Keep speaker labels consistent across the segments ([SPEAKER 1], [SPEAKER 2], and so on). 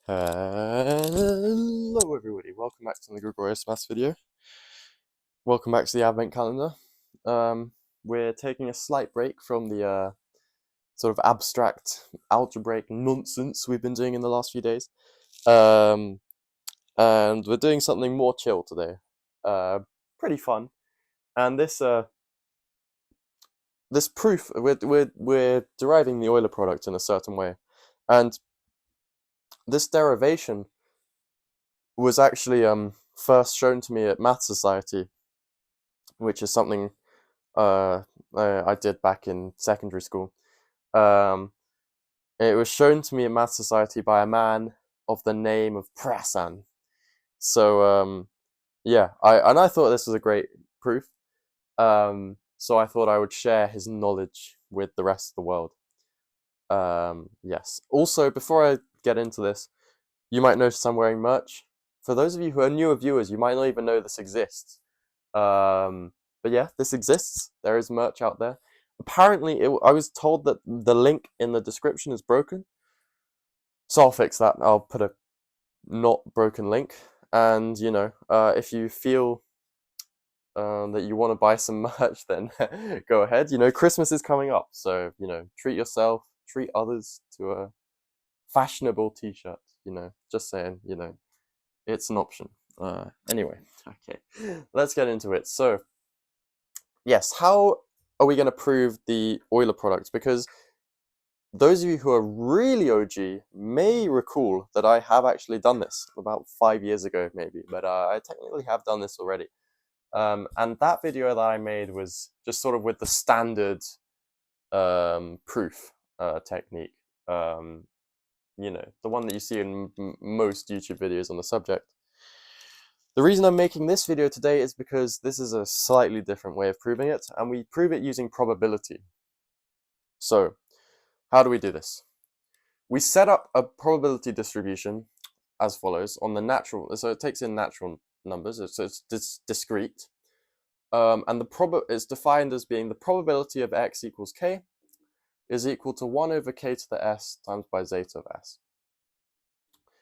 [SPEAKER 1] Hello everybody, welcome back to the Gregorius Maths video. Welcome back to the Advent calendar. We're taking a slight break from the sort of abstract algebraic nonsense we've been doing in the last few days. And we're doing something more chill today. Pretty fun. And this proof, we're deriving the Euler product in a certain way. And this derivation was actually first shown to me at Math Society, which is something I did back in secondary school. It was shown to me at Math Society by a man of the name of Prasan. So yeah, I thought this was a great proof. So I thought I would share his knowledge with the rest of the world. Yes. Also, before I get into this, you might notice I'm wearing merch. For those of you who are newer viewers, you might not even know this exists. But yeah, this exists. There is merch out there. Apparently, I was told that the link in the description is broken. So I'll fix that. I'll put a not broken link. And, you know, if you feel that you want to buy some merch, then go ahead. You know, Christmas is coming up. So, you know, treat yourself, treat others to a fashionable t-shirt. You know, just saying, you know, it's an option. Anyway, okay, let's get into it. So, yes, how are we going to prove the Euler product? Because those of you who are really OG may recall that I have actually done this about 5 years ago, maybe, but I technically have done this already. And that video that I made was just sort of with the standard proof technique. You know, the one that you see in most YouTube videos on the subject. The reason I'm making this video today is because this is a slightly different way of proving it, and we prove it using probability. So, how do we do this? We set up a probability distribution as follows on the natural, so it takes in natural numbers, so it's discrete. And it's defined as being the probability of x equals k is equal to 1 over k to the s times by zeta of s,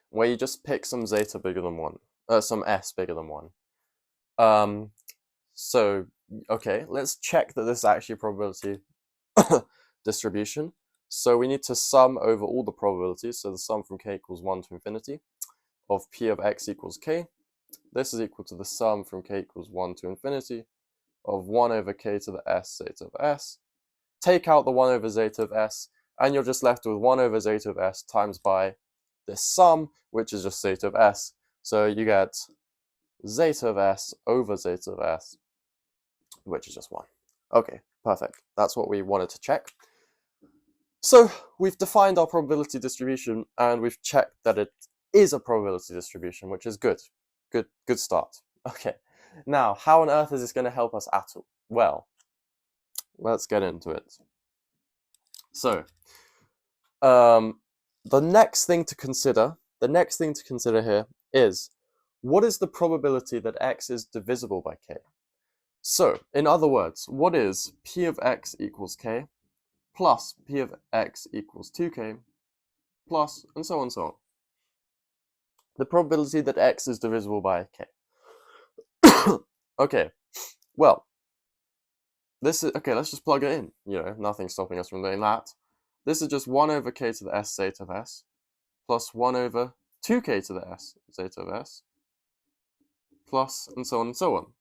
[SPEAKER 1] where you just pick some zeta bigger than 1, some s bigger than 1. So, okay, let's check that this is actually a probability distribution. So we need to sum over all the probabilities, so the sum from k equals 1 to infinity of p of x equals k. This is equal to the sum from k equals 1 to infinity of 1 over k to the s zeta of s. Take out the 1 over zeta of s, and you're just left with 1 over zeta of s times by this sum, which is just zeta of s. So you get zeta of s over zeta of s, which is just 1. Okay, perfect. That's what we wanted to check. So we've defined our probability distribution, and we've checked that it is a probability distribution, which is good. Good start. Okay, now how on earth is this going to help us at all? Well, let's get into it. So, the next thing to consider here is, what is the probability that x is divisible by k? So, in other words, what is p of x equals k plus p of x equals 2k plus, and so on and so on. The probability that x is divisible by k. Okay, well, this is, okay, let's just plug it in. You know, nothing's stopping us from doing that. This is just 1 over k to the s zeta of s plus 1 over 2k to the s zeta of s plus, and so on and so on.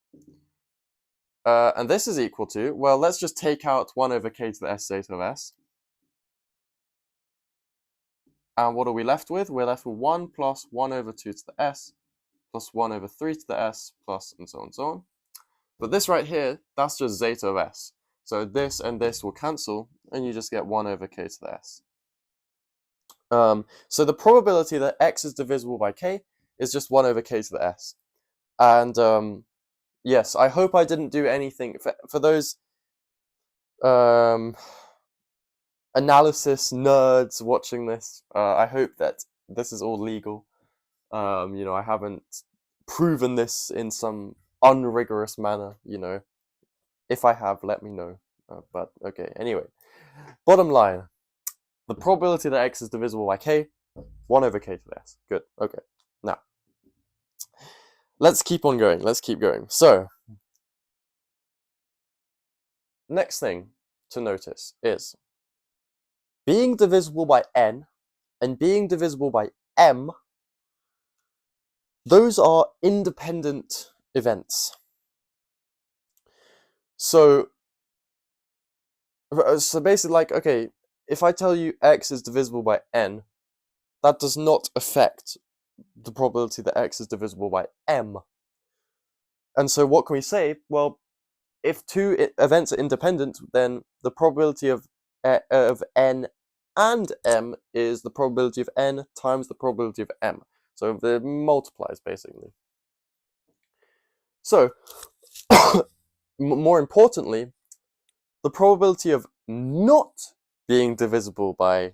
[SPEAKER 1] And this is equal to, well, let's just take out 1 over k to the s zeta of s. And what are we left with? We're left with 1 plus 1 over 2 to the s plus 1 over 3 to the s plus, and so on and so on. But this right here, that's just zeta of s. So this and this will cancel, and you just get 1 over k to the s. So the probability that x is divisible by k is just 1 over k to the s. And yes, I hope I didn't do anything for those analysis nerds watching this. I hope that this is all legal. You know, I haven't proven this in some unrigorous manner. You know, if I have, let me know. But okay, anyway, bottom line, the probability that x is divisible by k 1 over k to the s. Good. Okay. Now, let's keep on going. Let's keep going. So, next thing to notice is being divisible by n and being divisible by m, those are independent events. So basically, like, okay, if I tell you x is divisible by n, that does not affect the probability that x is divisible by m. And so what can we say? Well, if two events are independent, then the probability of n and m is the probability of n times the probability of m. So it multiplies, basically. So, more importantly, the probability of not being divisible by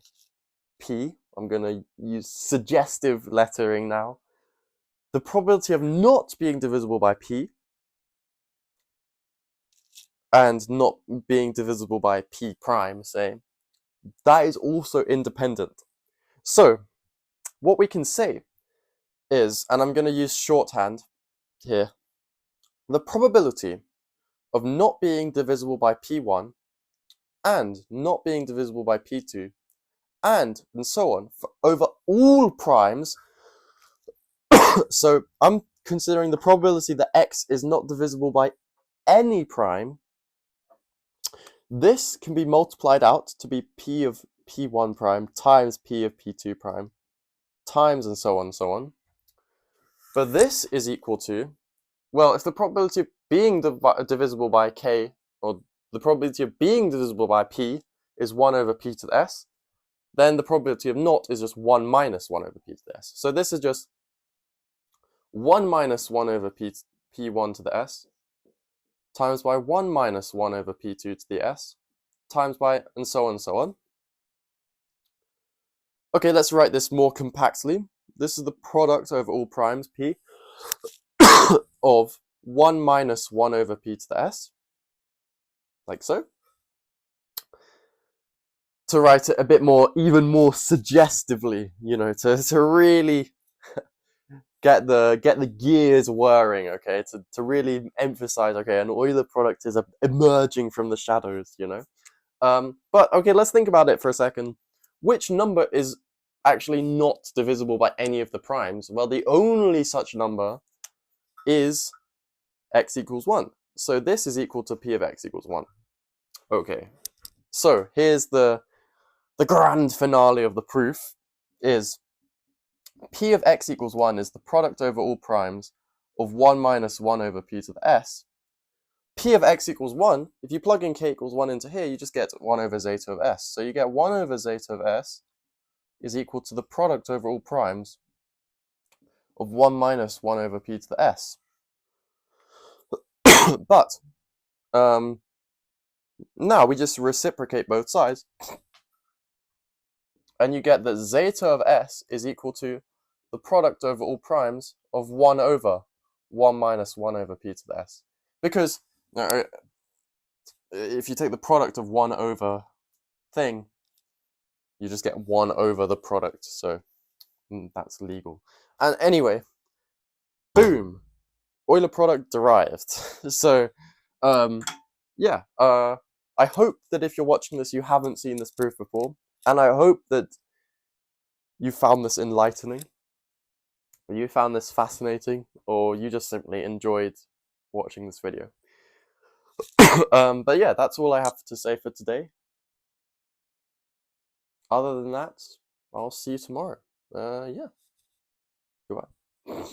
[SPEAKER 1] p, I'm going to use suggestive lettering now, the probability of not being divisible by p and not being divisible by p prime, say, that is also independent. So, what we can say is, and I'm going to use shorthand here, the probability of not being divisible by p1 and not being divisible by p2 and so on over all primes. So I'm considering the probability that x is not divisible by any prime. This can be multiplied out to be p of p1 prime times p of p2 prime times and so on. But this is equal to, well, if the probability of being divisible by k, or the probability of being divisible by p is 1 over p to the s, then the probability of not is just 1 minus 1 over p to the s. So this is just 1 minus 1 over p1 to the s times by 1 minus 1 over p2 to the s times by and so on. Okay, let's write this more compactly. This is the product over all primes p of 1 minus 1 over p to the s, like so. To write it a bit more, even more suggestively, you know, to really get the gears whirring, okay, to really emphasize, okay, an Euler product is emerging from the shadows, you know. But okay, let's think about it for a second. Which number is actually not divisible by any of the primes? Well, the only such number is x equals 1. So this is equal to p of x equals 1. Okay, so here's the grand finale of the proof is p of x equals 1 is the product over all primes of 1 minus 1 over p to the s. P of x equals 1, if you plug in k equals 1 into here, you just get 1 over zeta of s. So you get 1 over zeta of s is equal to the product over all primes of 1 minus 1 over p to the s. But, now we just reciprocate both sides, and you get that zeta of s is equal to the product over all primes of 1 over 1 minus 1 over p to the s. Because if you take the product of 1 over thing, you just get 1 over the product, so that's legal. And anyway, boom, Euler product derived. So, yeah, I hope that if you're watching this, you haven't seen this proof before, and I hope that you found this enlightening, or you found this fascinating, or you just simply enjoyed watching this video. But yeah, that's all I have to say for today. Other than that, I'll see you tomorrow. Yeah. Goodbye.